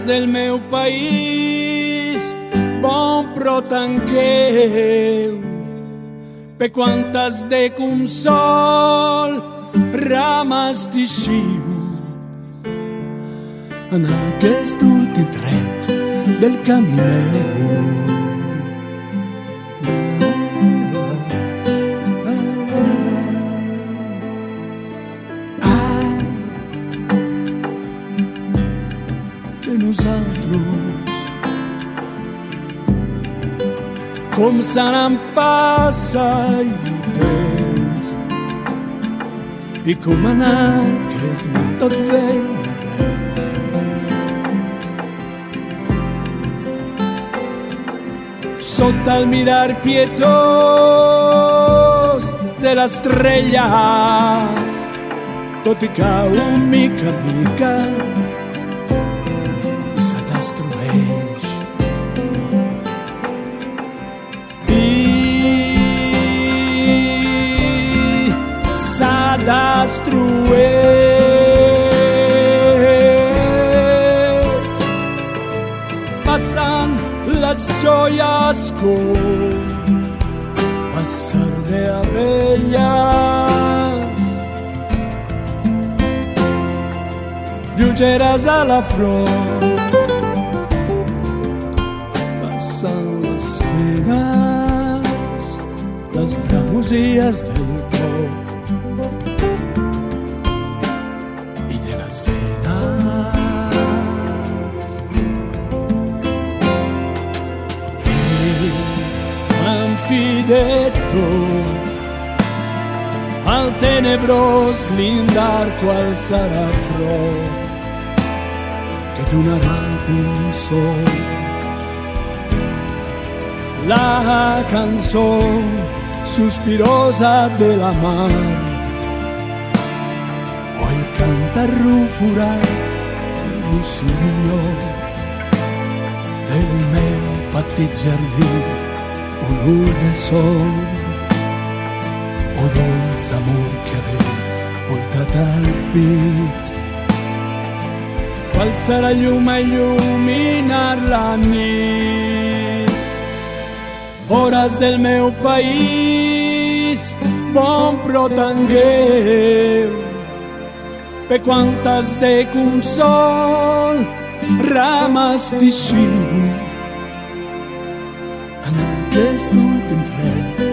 horas del meu país, bon pro tanqueu, pe quantes de consol rames teixiu en aquest últim tret del camí meu. Nosaltres com se n'en passa el temps i com anar que es man tot bé de res. Sota el mirar pietós de les estrelles, tot i cau mica a mica destrueix, pasan las joyas con pasar de abellas, llugeres a la flor, pasan las penas, las bramosillas del cor y de las venas. En fi de tot, al tenebrós glindar qual serà flor que donarà un sol. La cançó suspirosa de la mar o el cantar ruforat de rossinyol del meu petit jardí, olor de sol o dolç amor que havia portat al pit. Qual serà llum a il·luminar la nit? Hores del meu país, bon pro tangueu, pe quantes de consol rames teixiu en aquest últim tret